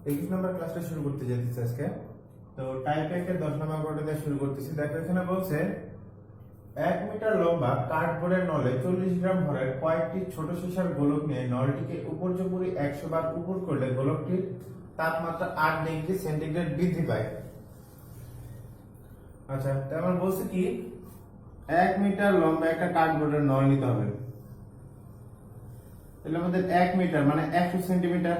21 নম্বর ক্লাসটা শুরু করতে যাচ্ছি আজকে। তো টাইপ 1 এর 10 নম্বর কোডে দিয়ে শুরু করতেছি। দেখো এখানে বলছে 1 মিটার লম্বা কার্ডবোর্ডের নলে 40 গ্রাম ভরের কয়েকটি ছোট সীসার গোলক নিয়ে নলটিকে উপর্যুপরি 100 বার উপর করলে গোলকটির তাপমাত্রা 8 ডিগ্রি সেন্টিগ্রেড বৃদ্ধি পায়। আচ্ছা, তাহলে বলছে কি 1 মিটার লম্বা একটা কার্ডবোর্ডের নল নিতে হবে। তাহলে আমাদের 1 মিটার মানে 100 সেন্টিমিটার,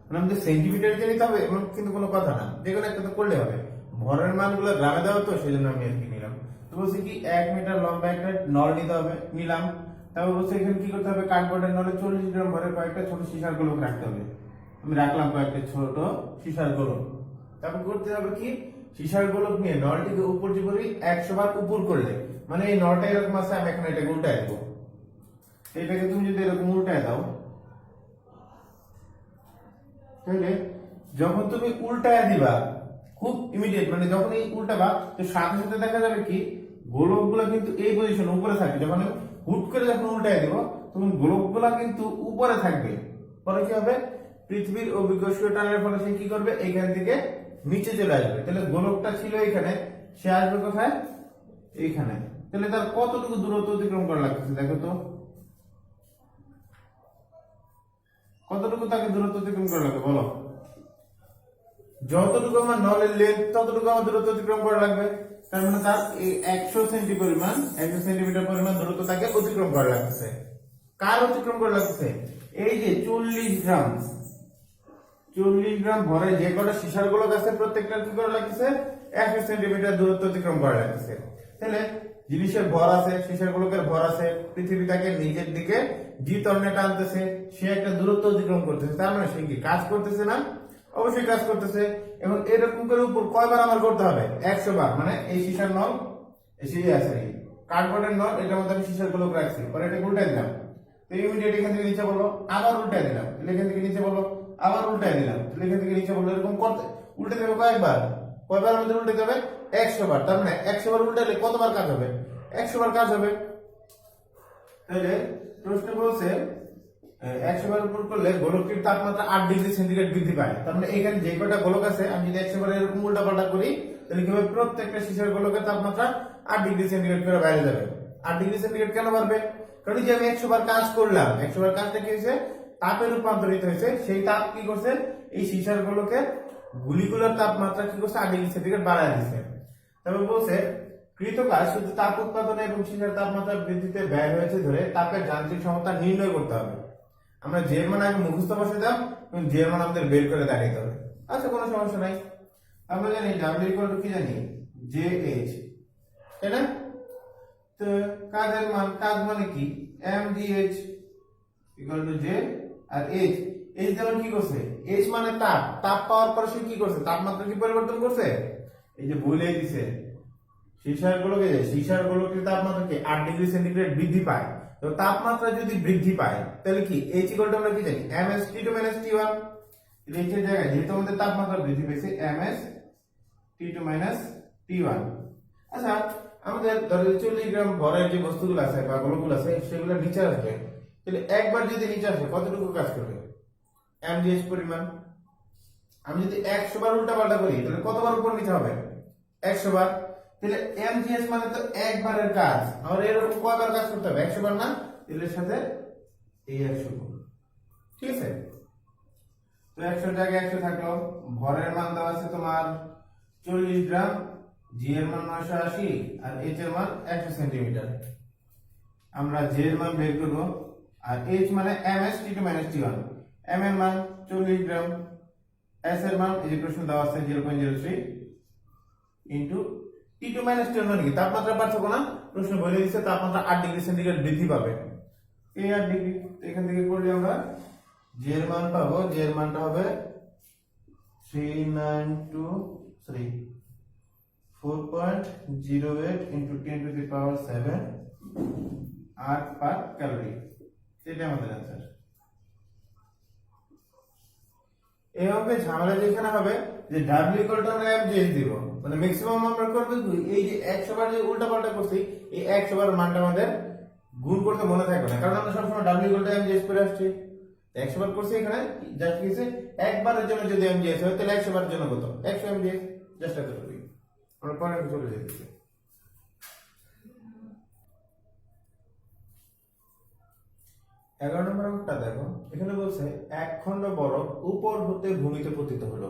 মানে আমাদের সেন্টিমিটার দিয়ে নিতে হবে এমন কিন্তু কোনো কথা না, যে কোনো একটা তো করলে হবে। ভরের মানগুলো গ্রামে দেওয়া তো সেই জন্য আমি আর কি নিলাম। তো বলছি কি 1 মিটার লম্বা একটা নল নিতে হবে, নিলাম। তারপর বলছে এখানে কি করতে হবে, কার্ডবোর্ডের নলে 40 গ্রাম ভরের কয়েকটা ছোট সীসার গোলক রাখতে হবে। আমি রাখলাম কয়েকটা ছোট সীসার গোলক। তারপর করতে হবে কি সীসার গোলক নিয়ে নলটিকে উপর্যুপরি 100 বার উপর করলে, মানে এই নলটা এরকম আছে, আমি এখন এটাকে উল্টায় দেবো। এটাকে তুমি যদি এরকম উল্টায় দাও, তাহলে যখন তুমি উল্টায় দিবা খুব ইমিডিয়েট, মানে যখন এই উল্টাবা তো সাথে সাথে দেখা যাবে কি গোলকগুলো কিন্তু এই পজিশন উপরে থাকবে। যখন আমি হুট করে যখন উল্টায় দিব তখন গোলকগুলো কিন্তু উপরে থাকবে। পরে কি হবে, পৃথিবীর অভিকর্ষীয় টানের ফলে সে কি করবে, এইখান থেকে নিচে চলে আসবে। তাহলে গোলকটা ছিল এখানে, সে আসবে কোথায়, এইখানে। তাহলে তার কতটুকু দূরত্ব অতিক্রম করা লাগতেছে দেখো তো, কতটুকু তাকে দূরত্ব অতিক্রম করা লাগবে বলো। যতটুকু আমার নলের লেন্থ ততটুকু আমার দূরত্ব অতিক্রম করা লাগবে। তার মানে তার এই 100 সেন্টিমিটার পরিমাণ দূরত্ব তাকে অতিক্রম করা লাগছে। কার অতিক্রম করা লাগছে, এই যে 40 গ্রাম ভরে যে কটা সীসার গোলক আছে প্রত্যেকটা কি করা লাগছে, 100 সেন্টিমিটার দূরত্ব অতিক্রম করা লাগছে। তাহলে জিনিসের ভর আছে, সীসার গোলকের ভর আছে, পৃথিবী তাকে নিজের দিকে জি ত্বরণে টানতেছে, সে একটা দূরত্ব অতিক্রম করতেছে। তার মানে সে কি কাজ করতেছে না, অবশ্যই কাজ করতেছে। এবং এরকম করে উপর কয়বার আমার করতে হবে, 100 বার। মানে এই সীসার নল, এই সি আছে কার্ডবোর্ডের নল, এটার মধ্যে আমি সীসার গোলক রাখছি, পরে এটা উল্টাই দিলাম, ইমিডিয়েট এখান থেকে নিচে বললো, আবার উল্টাই দিলাম, এখান থেকে নিচে বললো, আবার উল্টাই দিলাম, এখান থেকে নিচে বললো, এরকম করতে উল্টে দেবে কয়েকবার, কয়বার আমাদের উল্টে দেবে, 100 বার। তার মানে 100 বার উল্টালে কতবার কাজ হবে, 100 বার কাজ হবে। তাহলে প্রশ্ন বলছে 100 বার উপর করলে গোলকটির তাপমাত্রা 8 ডিগ্রি সেন্টিগ্রেড বৃদ্ধি পায়। তার মানে এখানে যে কটা গোলক আছে আমি যদি 100 বার এরকম উল্টা পাল্টা করি তাহলে কি হবে, প্রত্যেকটা সীসার গোলকের তাপমাত্রা 8 ডিগ্রি সেন্টিগ্রেড করে বাইরে যাবে। 8 ডিগ্রি সেন্টিগ্রেড কেন বাড়বে, কারণ যে আমি 100 বার কাজ করলাম, 100 বার কাজটা কি হয়েছে, তাপে রূপান্তরিত হয়েছে। সেই তাপ কি করছে, এই সীসার গোলকের গুলিগুলোর তাপমাত্রা কি করছে, 8 ডিগ্রি সেন্টিগ্রেড বাড়ায় দিচ্ছে। তারপর বলছে কৃতকাজ শুধু তাপ উৎপাদনে এবং সীসার তাপমাত্রা বৃদ্ধিতে ব্যয় হয়েছে ধরে তাপের যান্ত্রিক সমতা নির্ণয় করতে হবে। আমরা যে মান আগে মুখস্থ বসে দাম এবং যে মান আমাদের বের করে দেখাইতে হবে। আচ্ছা, কোনো সমস্যা নাই। আমরা জানি ডাব্লিউ ইকুয়াল টু কি জানি, জে এইচ, তাই না? তো কাজের মান, কাজ মানে কি, M D H equal to J, আর এইচ, এইচ যেমন কি করছে, এইচ মানে তাপ, তাপ পাওয়ার পরে সে কি করছে, তাপমাত্রা কি পরিবর্তন করছে, এই যে বলেই দিছে সীসার গোলকের তাপমাত্রা কি 8 ডিগ্রি সেন্টিগ্রেড বৃদ্ধি পায়। তো তাপমাত্রা যদি বৃদ্ধি পায় তাহলে কি এইচ ইকুয়াল টু আমরা কি জানি, ms t2 - t1। এইচের জায়গায় যেহেতু আমাদের তাপমাত্রা বৃদ্ধি পেয়েছে, ms t2 - t1। আচ্ছা, আমাদের ধরো 40 গ্রাম ভরের যে বস্তুগুলো আছে বা গোলকগুলো আছে সেগুলো নিচে আসবে, তাহলে একবার যদি নিচে আসে কতটুকু কাজ করবে, mgh পরিমাণ। আমি যদি 100 বার উল্টা পাল্টা করি তাহলে কতবার উপর নিচে হবে, 100 বার। তাহলে mgh মানে তো একবারের কাজ, আমার এরকম কয়বার কাজ করতে হবে, 100 বার না, এর সাথে এই 100 গুণ, ঠিক আছে। তো 100 জায়গায় 100 থাকলো, ভরের মান দেওয়া আছে তোমার 40 গ্রাম, জি এর মান 980 আর এইচ এর মান 100 সেন্টিমিটার। আমরা জি এর মান বের করব, আর এইচ মানে ms t2 - t1, m এর মান 40 গ্রাম, s এর মান এই যে প্রশ্ন দেওয়া আছে 0.03 ইনটু T2 - T1 মানে কি, তাপমাত্রা পার্থক্য না, প্রশ্ন বলে দিচ্ছে তাপমাত্রা 8 ডিগ্রি সেন্টিগ্রেড বৃদ্ধি পাবে, এই 8 ডিগ্রি। এখান থেকে করলে আমরা জি এর মান পাবো, জি এর মানটা হবে 3923 4.08 into 10 to the power 7 8 per calorie. এটা আমাদের आंसर। এইভাবে ঝামেলা যেখানে হবে যে w ইকুয়াল টু আমরা mgh দিব, মানে ম্যাক্সিমাম আমরা করব এই যে 100 বার যে উল্টা পাল্টা করছি এই 100 বার মানটা আমাদের গুণ করতে মনে থাকবে না, কারণ আমরা সবসময় w ইকুয়াল টু mgh করে আসছি। 100 বার করছি এখানে জাস্ট কি একবারের জন্য যদি এমজিএস হয় তাহলে 100 বারের জন্য কত 100 এমজিএস জাস্ট এতটুকুই আমরা পরে চলে যেতেছি 11 নম্বর অঙ্কটা দেখো এখানে বলছে এক খণ্ড বরফ উপর হতে ভূমিতে পতিত হলো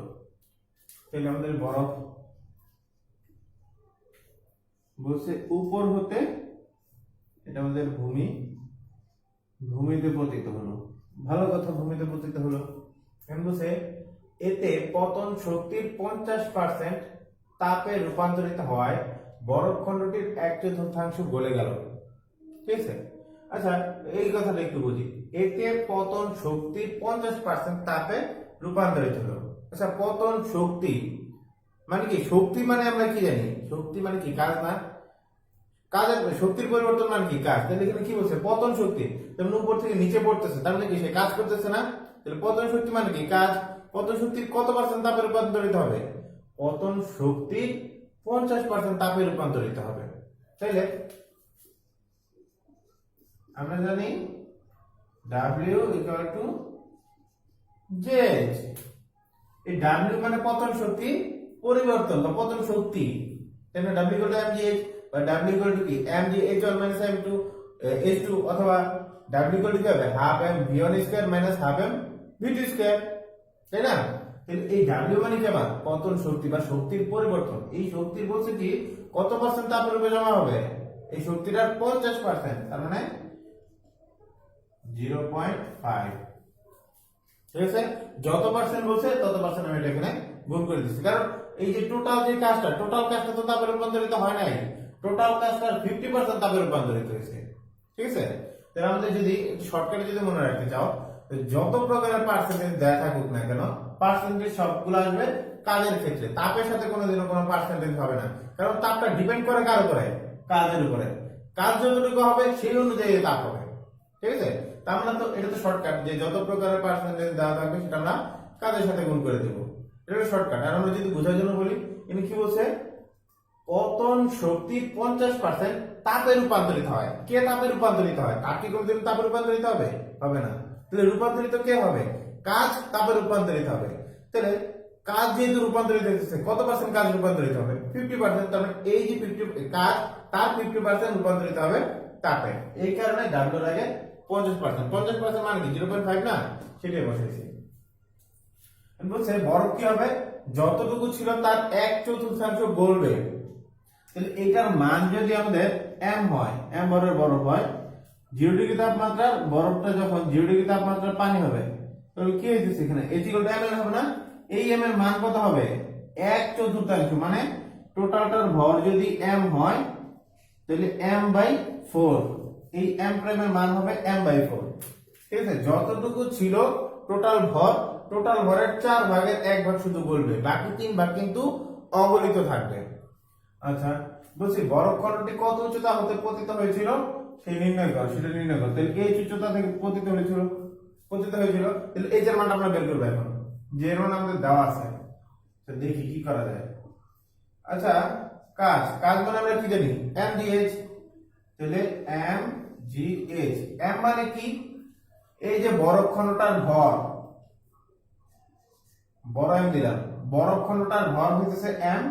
তাহলে আমাদের বরফ বলছে উপর হতে এটা আমাদের ভূমিতে পতিত হলো ভালো কথা ভূমিতে পতিত হলো এখন বলছে এতে পতন শক্তির 50% তাপে রূপান্তরিত হওয়ায় বরফ খণ্ডটির 1/4 গলে গেল ঠিক আছে আচ্ছা এই কথাটা একটু বুঝি এতে পতন শক্তির 50% তাপে রূপান্তরিত হলো আচ্ছা পতন শক্তি মানে কি শক্তি মানে আমরা কি জানি শক্তি মানে কি কাজ না কাজের শক্তির পরিবর্তন মানে কি কাজ তাহলে এখানে কি বলছে পতন শক্তি যেমন উপর থেকে নিচে পড়তেছে তার মানে কি সে কাজ করতেছে না তাহলে পতন শক্তি মানে কি কাজ পতন শক্তির কত পার্সেন্ট তাপে রূপান্তরিত হবে পতন শক্তির 50% তাপে রূপান্তরিত হবে তাইলে আমরা জানি W = Gh এই W মানে পতন শক্তি পরিবর্তন বা পতন শক্তি তাহলে W = mgh বা W = কি mgh1 - m2 h2 অথবা W = কি হবে half m v1² - half m v2², তাই না? তাহলে এই W মানে কি আমার পতন শক্তি বা শক্তির পরিবর্তন। এই শক্তির বলছে কি কত পার্সেন্ট তাপের উপরে জমা হবে? এই শক্তিটার 50%, তার মানে 0.5। ঠিক আছে, যত পার্সেন্ট বলছে তত পার্সেন্ট আমি এটা এখানে গুণ করে দিচ্ছি, কারণ এই যে টোটাল কাজটা তো তাপে রূপান্তরিত হয় নাই, টোটাল কাজটার 50% তাপে রূপান্তরিত হয়েছে। ঠিক আছে, তাহলে আমাদের যদি শর্টকাটে যদি মনে রাখতে চাও, যত প্রকারের পার্সেন্টেজ দেয়া থাকুক না কেন, পার্সেন্টেজ সবগুলো আসবে কাজের ক্ষেত্রে, তাপের সাথে কোনোদিনও কোনো পার্সেন্টেজ হবে না, কারণ তাপটা ডিপেন্ড করে কার উপরে? কাজের উপরে। কাজ যতটুকু হবে সেই অনুযায়ী তাপ হবে। ঠিক আছে, তা আমরা তো এটা তো শর্টকাট, যে যত প্রকারের পার্সেন্টেজ দেওয়া থাকবে সেটা আমরা কাজের সাথে গুণ করে দেবো, এটা শর্টকাট। আর আমরা যদি বোঝার জন্য বলি, ইনি কি বলছে, পতন শক্তির 50% তাপে রূপান্তরিত হয়। কে তাপে রূপান্তরিত হয়? তাপ কি কোনোদিন তাপে রূপান্তরিত হবে? হবে না। তাহলে রূপান্তরিত কে হবে? কাজ তাপে রূপান্তরিত হবে। তাহলে কাজ যেহেতু রূপান্তরিত হচ্ছে, কত পার্সেন্ট কাজ রূপান্তরিত হবে? 50%। তার মানে এই যে 50 কাজ, তার 50% রূপান্তরিত হবে তাপে। এই কারণে ডাব্লিউ এর আগে 50%। 50% মানে কি 0.5 না? সেটাই বসাইছি। বলছে বরফ কি হবে? যতটুকু ছিল তার 1/4 গলবে। তাহলে এটার মান যদি আমাদের m হয়, m বরের বরফ হয়, 0 ডিগ্রি তাপমাত্রার বরফটা যখন 0 ডিগ্রি তাপমাত্রার পানি হবে, তাহলে কি হইতেছে এখানে h = ml হবে না? এই m এর মান কত হবে? 1/4, মানে টোটালটার ভর যদি m হয় তাহলে m/4, এই m প্রাইমের মান হবে m/4। ঠিক আছে, যতটুকু ছিল টোটাল ভর, টোটাল ভরের 4 ভাগের 1 ভাগ শুধু গলবে, বাকি 3 ভাগ কিন্তু অগলিত থাকবে। আচ্ছা, বলছি বরফ খণ্ডটি কত উচ্চতা হতে পতিত হয়েছিল সেই নির্ণয় কর, সেটা নির্ণয় কর। তাহলে এই উচ্চতা থেকে পতিত হয়েছিল, তাহলে এই এর মানটা আমরা বের করব এখন, যে এর মান আমাদের দেওয়া আছে। তো দেখি কি করা যায়। আচ্ছা, কাজ মানে আমরা কি জানি? mgh। তাহলে mgh, m মানে কি? এই যে বরফ খণ্ডটার ভর, বড় m দিলাম, বরফ খণ্ডটার ভর হইতেছে m,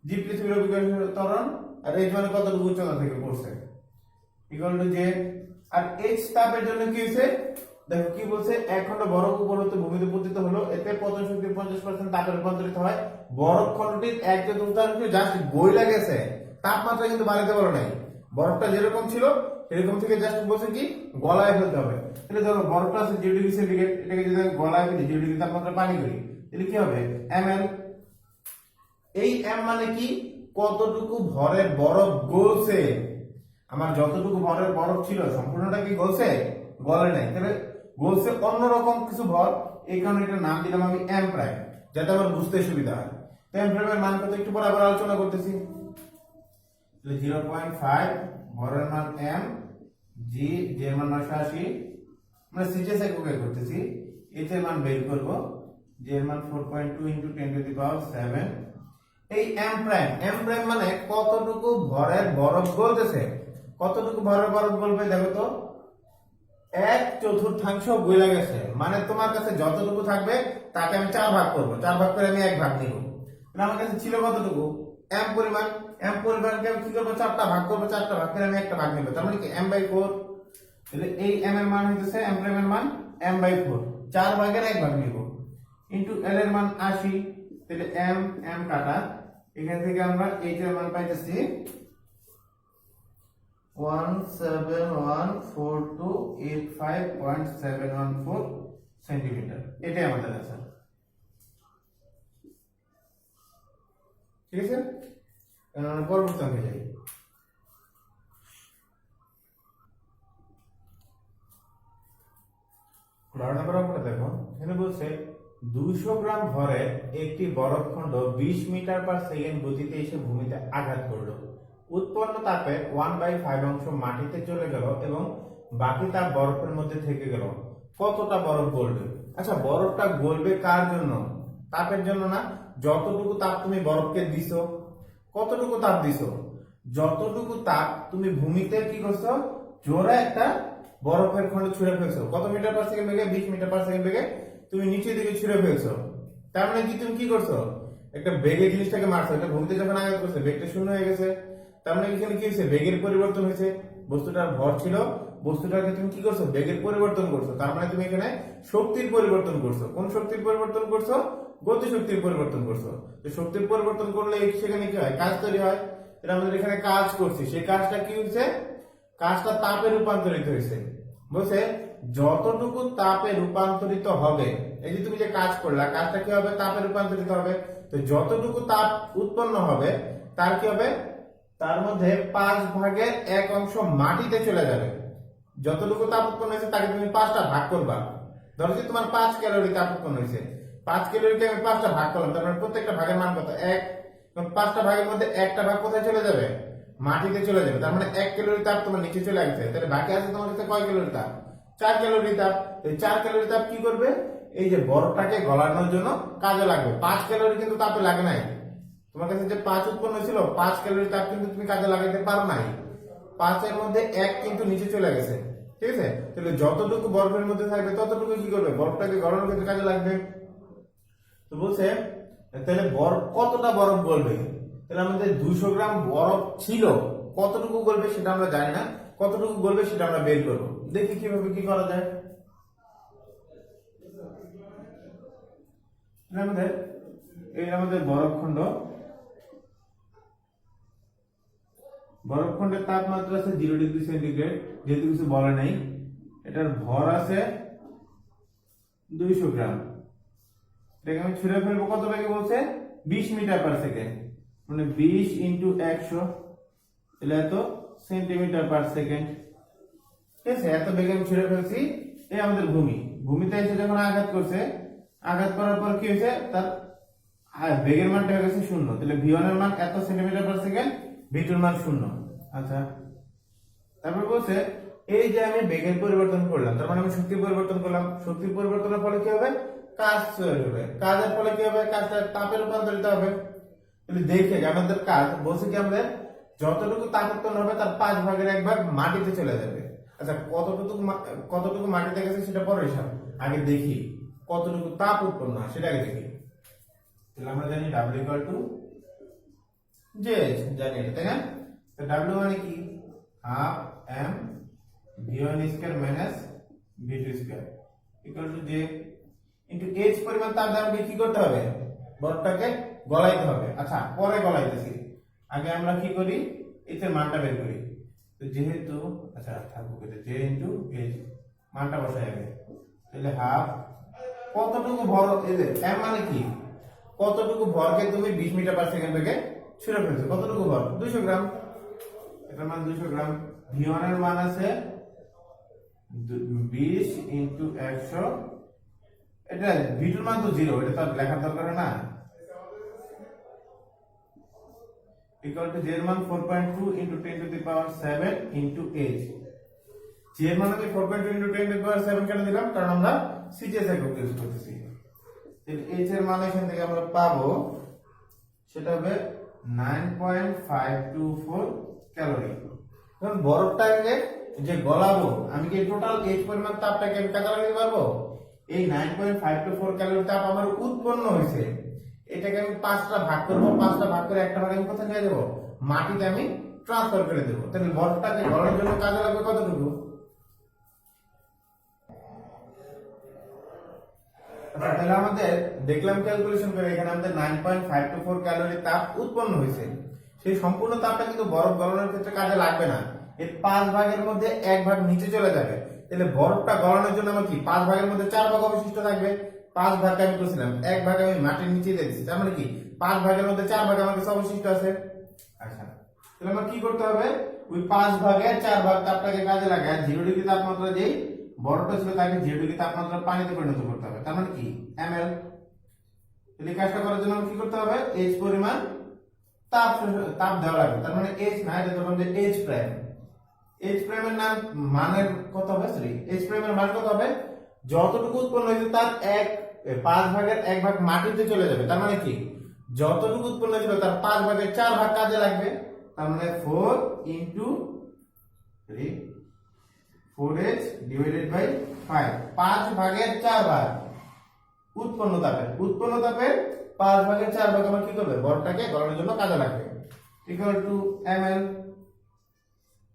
জি পৃথিবীর অভিকর্ষীয় ত্বরণ, আর h মানে কতটুকু উচ্চতা থেকে পড়ছে, ইকুয়াল টু যে। আর h তাপের জন্য কি হইছে দেখো, কি বলছে, এক খণ্ড বরফ উপর হতে ভূমিতে পতিত হলো, এতে পতন শক্তি 50% তাপে রূপান্তরিত হয়। বরফ খণ্ডটির 1/4 জাস্ট বইলা গেছে, তাপমাত্রা কিন্তু বাড়াতে পারো নাই। বরফটা যেরকম ছিল এরকম থেকে জাস্ট বলছে কি গলায় ফেলতে হবে। তাহলে ধরো বরফটা আছে 0 ডিগ্রি সেন্টিগ্রেড, এটাকে যদি গলায় ফেলি 0 ডিগ্রি তাপমাত্রা পানি করি, তাহলে কি হবে? ml। এই m মানে কি? কতটুকু ভরের বরফ গলছে। আমার যতটুকু ভরের বরফ ছিল সম্পূর্ণটা কি গলছে? গলে নাই। তাহলে গলছে অন্যরকম কিছু ভর, এই কারণে এটার নাম দিলাম আমি m প্রাইম, যাতে আমার বুঝতে সুবিধা হয়। তো m প্রাইমের মান কত একটু পরে আবার আলোচনা করতেছি। 0.5 ভরের মান m, g এর মান 980, আমরা সিজিএস এককে করতেছি, h এর মান বের করব, g এর মান 4.2 × 10⁻⁷। এই m প্রাইম মানে কতটুকু ভরের বরফ গলতেছে। কতটুকু ভরের বরফ গলবে দেখো তো, 1/4 গলে গেছে, মানে তোমার কাছে যতটুকু থাকবে তাকে আমি 4 ভাগ করব, 4 ভাগ করে আমি 1 ভাগ নিব। তাহলে আমার কাছে ছিল কতটুকু, m পরিমাণ, m পরিমাণকে আমি কি করব, 4টা ভাগ করব, 4টা ভাগ করে আমি একটা ভাগ নিব, তার মানে কি m/4। তাহলে এই m এর মান হইতেছে m প্রাইম এর মান m/4, 4 ভাগের 1 ভাগ নিব, ইনটু l এর মান 80। তাহলে m কাটা, এখান থেকে আমরা h এর মান পাইতেছি 1714285.714 সেন্টিমিটার। এটাই আমাদের आंसर, ঠিক আছে। পরবর্তী অঙ্কে যাই। নম্বর অঙ্কটা দেখো, এখানে বলছে 200 গ্রাম ভরে একটি বরফখণ্ড 20 মিটার পার সেকেন্ড গতিতে এসে ভূমিতে আঘাত করলো। উৎপন্ন তাপে 1/5 অংশ মাটিতে চলে গেল এবং বাকি তাপ বরফের মধ্যে থেকে গেল। কতটা বরফ গলবে? আচ্ছা, বরফটা গলবে কার জন্য? তাপের জন্য না। যতটুকু তাপ তুমি বরফকে দিছো, কতটুকু তাপ দিছো? যতটুকু তাপ তুমি ভূমিতে কি করছো, জোরে একটা বরফের খন্ড ছুঁড়ে ফেলছো। কত মিটার পার সেকেন্ড বেগে? 20 মিটার পার সেকেন্ড বেগে তুমি নিচের দিকে ছুঁড়ে ফেলছো। তার মানে কি তুমি কি করছো, একটা বেগে জিনিসটাকে মারছো। এটা ভূমিতে যখন আঘাত করছে বেগটা শূন্য হয়ে গেছে, তার মানে এখানে কি হয়েছে, বেগের পরিবর্তন হয়েছে। বস্তুটার ভর ছিল, বস্তুটাকে তুমি কি করছো, বেগের পরিবর্তন করছো। তার মানে তুমি এখানে শক্তির পরিবর্তন করছো। কোন শক্তির পরিবর্তন করছো? গতি শক্তির পরিবর্তন করছো। তো শক্তির পরিবর্তন করলে সেখানে কি হয়, কাজ তৈরি হয়। এটা আমাদের এখানে কাজ করছি, সেই কাজটা কি হচ্ছে, কাজটা তাপে রূপান্তরিত হয়েছে। বলছে যতটুকু তাপে রূপান্তরিত হবে, এই যে তুমি যে কাজ করলা, কাজটা কি হবে, তাপে রূপান্তরিত হবে। তো যতটুকু তাপ উৎপন্ন হবে তার কি হবে, তার মধ্যে 5/1 অংশ মাটিতে চলে যাবে। যতটুকু তাপ উৎপন্ন হয়েছে তাকে তুমি 5টা ভাগ করবা। ধরো যে তোমার 5 ক্যালোরি তাপ উৎপন্ন হয়েছে, 5 ক্যালোরিকে আমি 5টা ভাগ করলাম, তার মানে প্রত্যেকটা ভাগের মান কত, 1। 5টা ভাগের মধ্যে একটা ভাগ কোথায় চলে যাবে, মাটিতে চলে যাবে। তার মানে 1 ক্যালোরি তাপ তোমার নিচে চলে আসছে। তাহলে বাকি আছে তোমার কাছে কয় ক্যালোরি তাপ, 4 ক্যালোরি তাপ। এই 4 ক্যালোরি তাপ কি করবে, এই যে বরফটাকে গলানোর জন্য কাজে লাগবে। 5 ক্যালোরি কিন্তু তাপে লাগে নাই। তোমার কাছে যে 5 উৎপন্ন হয়েছিল, 5 ক্যালোরি তাপ কিন্তু তুমি কাজে লাগাইতে পারো নাই। 5 এর মধ্যে 1 কিন্তু নিচে চলে গেছে, ঠিক আছে। তাহলে যতটুকু বরফের মধ্যে থাকবে ততটুকু কি করবে, বরফটাকে গলানোর ক্ষেত্রে কাজে লাগবে। তো বলছে তাহলে বরফ, কতটা বরফ গলবে? তাহলে আমাদের 200 গ্রাম বরফ ছিল, কতটুকু গলবে সেটা আমরা জানি না, কতটুকু গলবে সেটা আমরা বের করবো। দেখি কিভাবে কি করা যায়। আমাদের এই আমাদের বরফখণ্ড, বরফখণ্ডের তাপমাত্রা আছে 0 ডিগ্রি সেন্টিগ্রেড, যেহেতু কিছু বলে নাই। এটার ভর আছে 200 গ্রাম। এটাকে আমি ছুঁড়ে ফেলবো কত বেগে বলছে, 20 মিটার পার সেকেন্ড, মানে 20 ইন্টু 100, তাহলে এত সেন্টিমিটার পার সেকেন্ড, ঠিক আছে। এত বেগে আমি ছুঁড়ে ফেলছি। এই আমাদের ভূমি, ভূমিতে এসে যখন আঘাত করছে, আঘাত করার পর কি হয়েছে, তার বেগের মানটা হয়ে গেছে 0। তাহলে v1 এর মান এত সেন্টিমিটার পার সেকেন্ড, v2 এর মান 0। আচ্ছা, তারপর বলছে এই যে আমি বেগের পরিবর্তন করলাম, তার মানে আমি শক্তির পরিবর্তন করলাম। শক্তির পরিবর্তনের ফলে কি হবে, কাজ তৈরি হবে। কাজের ফলে কি হবে, কাজটা তাপে রূপান্তরিত হবে। তাহলে দেখে যে আমাদের কাজ বলছে কি, আমাদের যতটুকু তাপ উৎপন্ন হবে তার 5/1 মাটিতে চলে যাবে। আচ্ছা, কতটুকু মাটিতে গেছে সেটা পরে হিসাব, আগে দেখি কতটুকু তাপ উৎপন্ন হয় সেটা আগে দেখি। তাহলে আমরা জানি W = J, জানি এটা, তাই না? তো W মানে কি, half m v1 square minus v2 square equal to J into h পরিমাণ তাপ দ্বারা কি করতে হবে, বরফটাকে গলাইতে হবে। আচ্ছা, পরে গলাইতেছি, আগে আমরা কি করি, h এর মানটা বের করি। তো যেহেতু, আচ্ছা থাকুক, এটা J ইনটু h, মানটা বসাই আগে। তাহলে হাফ, কতটুকু ভর, এই যে m মানে কি, কতটুকু ভরকে তুমি 20 মিটার পার সেকেন্ড বেগে ছুঁড়ে ফেলছো, কতটুকু ভর, 200 গ্রাম। এটার মান 200 গ্রাম। v1 এর মান আছে 20 ইনটু 100, এটা v2 এর মান তো 0, এটা তো লেখার দরকার না। ইকুয়াল টু j এর মান 4.2 into 10 to the power 7 into h। j এর মান আমি 4.2 ইনটু 10 টু দি পাওয়ার 7 কেন দিলাম, কারণ আমরা সিজিএস একক ইউজ করতেছি। তাহলে h এর মান এখান থেকে আমরা পাবো, সেটা হবে 9.524 ক্যালোরি। এখন বরফটাকে যে গলাবো, আমি কি টোটাল এইচ পরিমাণ তাপটাকে আমি কাজে লাগাতে পারবো? এই 9.524 ক্যালোরি তাপ আমার উৎপন্ন হয়েছে, এটাকে আমি 5টা ভাগ করব, 5টা ভাগ করে একটা ভাগ আমি কোথায় নিয়ে দেবো? মাটিতে আমি ট্রান্সফার করে দেবো। তাহলে বরফটাকে গলানোর জন্য কাজে লাগবে কতটুকু? তাহলে আমাদের দেখলাম ক্যালকুলেশন করে এখানে আমাদের 9.524 ক্যালোরি তাপ উৎপন্ন হয়েছে। সেই সম্পূর্ণ তাপটা কিন্তু বরফ গলানোর ক্ষেত্রে কাজে লাগবে না, এর 5 ভাগের মধ্যে 1 ভাগ নিচে চলে যাবে। তাহলে বরফটা গলানোর জন্য আমার কি 5 ভাগের মধ্যে 4 ভাগ অবশিষ্ট থাকবে। 5 ভাগ আমি বলছিলাম, 1 ভাগ আমি মাটির নিচে দিয়ে দিচ্ছি, তার মানে কি 5 ভাগের মধ্যে 4 ভাগ আমার কাছে অবশিষ্ট আছে। আচ্ছা, তাহলে আমার কি করতে হবে? ওই 5 ভাগের 4 ভাগ তাপটাকে কাজে লাগায় 0 ডিগ্রি তাপমাত্রা যেই বরফটা ছিল তাকে 0 ডিগ্রি তাপমাত্রা পানিতে পরিণত করতে হবে, তার মানে কি ml। তাহলে কাজটা করার জন্য কি করতে হবে? h পরিমাণ তাপ তাপ দেওয়া লাগবে, তার মানে h না, এটা ধরুন যে h প্রাইম। h প্রাইমের নাম মানের কত হবে? সরি, h প্রাইমের মান কত হবে? যতটুকু উৎপন্ন হয়েছে তার 5 ভাগের 1 ভাগ মাটিতে চলে যাবে, তার মানে কি যতটুকু উৎপন্ন হয়েছিল তার 5 ভাগের 4 ভাগ কাজে লাগবে, তার মানে 4 ইনটু 4h ডিভাইডেড বাই 5, 5 ভাগের 4 ভাগ উৎপন্ন তাপের 5 ভাগের 4 ভাগ আমার কি করবে? বরফটাকে গলানোর জন্য কাজে লাগবে, ইকুয়াল টু ml।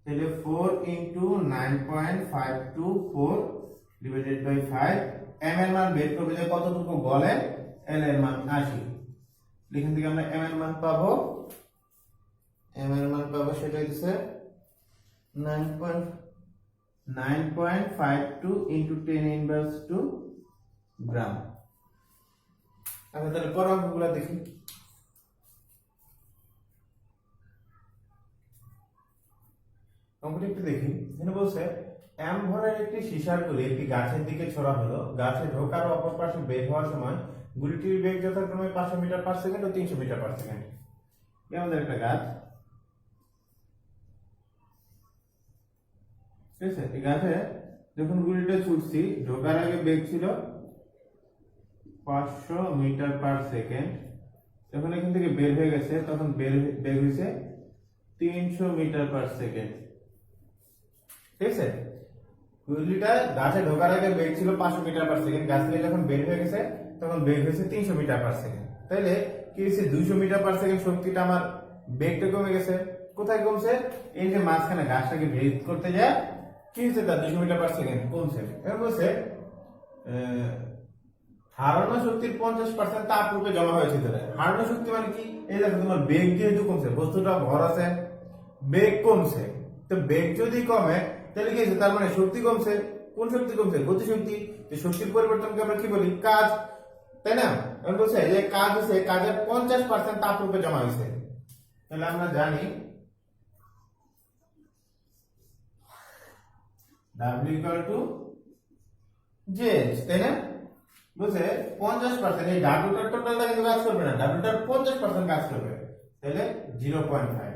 তাহলে 4 ইনটু 9.524 ডিভাইডেড বাই 5, m এর মান বের করবে যে কতটুকু গলে, l এর মান 80। এখান থেকে আমরা m এর মান পাবো, সেটা হচ্ছে 9.52 ইনটু 10 ইনভার্স 2 গ্রাম। আচ্ছা, তাহলে পরের অঙ্কগুলো দেখি। অঙ্কটি একটু দেখি। এখানে বলছে m ভরের একটি সীসার গুলি একটি গাছের দিকে ছোড়া হলো, গাছে ঢোকার অপর পাশে বের হওয়ার সময় গুলিটির বেগ যথাক্রমে 500 মিটার পার সেকেন্ড ও 300 মিটার পার সেকেন্ড। আমাদের একটা গাছ, ঠিক আছে, এই গাছে যখন গুলিটা ছুটছি ঢোকার আগে বেগ ছিল 500 মিটার পার সেকেন্ড, যখন এখান থেকে বের হয়ে গেছে তখন বেগ হয়েছে 300 মিটার পার সেকেন্ড, ঠিক আছে। গুলিটা গাছে ঢোকার আগে বেগ ছিল 500 মিটার পার সেকেন্ড, গাছ থেকে যখন বের হয়ে গেছে তখন বেগ হয়েছে 300 মিটার পার সেকেন্ড। তাইলে কি হয়েছে? 200 মিটার পার সেকেন্ড শক্তিটা আমার বেগটা কমে গেছে। কোথায় কমছে? এই যে মাঝখানে গাছটাকে ভেদ করতে যায় কি হয়েছে, তার 200 মিটার পার সেকেন্ড কমছে। এবার বলছে হারানো শক্তির 50% তাপ রূপে জমা হয়েছে। হারানো শক্তি মানে কি? এই দেখো তোমার বেগ যেহেতু কমছে, বস্তুটা ভর আছে, বেগ কমছে, তো বেগ যদি কমে তাহলে কি হয়েছে? তার মানে শক্তি কমছে। কোন শক্তি কমছে? গতিশক্তি। যে শক্তির পরিবর্তনকে আমরা কি বলি? কাজ, তাই না? এখন বলছে যে কাজ হচ্ছে কাজের 50% তাপ রূপে জমা হয়েছে। তাহলে আমরা জানি W equal to JH, তাই না? বলছে 50%, এই ডাব্লিউটার টোটালটা কিন্তু কাজ করবে না, ডাব্লিউটার 50% কাজ করবে, তাহলে 0.5।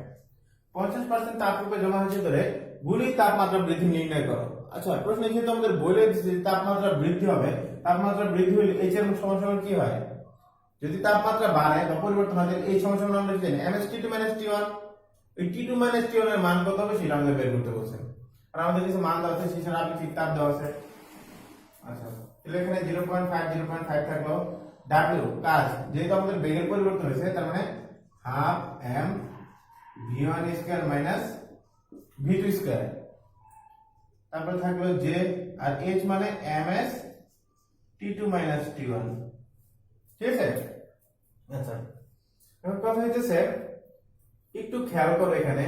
50% তাপ রূপে জমা হয়েছে ধরে গুলির তাপমাত্রা বৃদ্ধি নির্ণয় করো। আচ্ছা, প্রশ্ন যেহেতু আমাদের বলে দিচ্ছে তাপমাত্রা বৃদ্ধি হবে, তাপমাত্রা বৃদ্ধি হলে এইচ এর সমান কি হয়? যদি তাপমাত্রা বাড়ে বা পরিবর্তন হয় তাহলে এই সমান আমরা জানি mst2 t1, এই t2 t1 এর মান কত হবে সেটা আমাদের বের করতে বলছে। আর আমাদের কিছু মান দেওয়া আছে, সীসার আপেক্ষিক তাপ দেওয়া আছে। আচ্ছা, তাহলে এখানে 0.5 থাকলো। w কাজ, যেহেতু আমাদের বেগের পরিবর্তন হয়েছে তার মানে half m v1 square minus v2 square, তারপর থাকলো j, আর h মানে ms t2 t1, ঠিক আছে। আচ্ছা, এখন কথা হইতেছে একটু খেয়াল করো, এখানে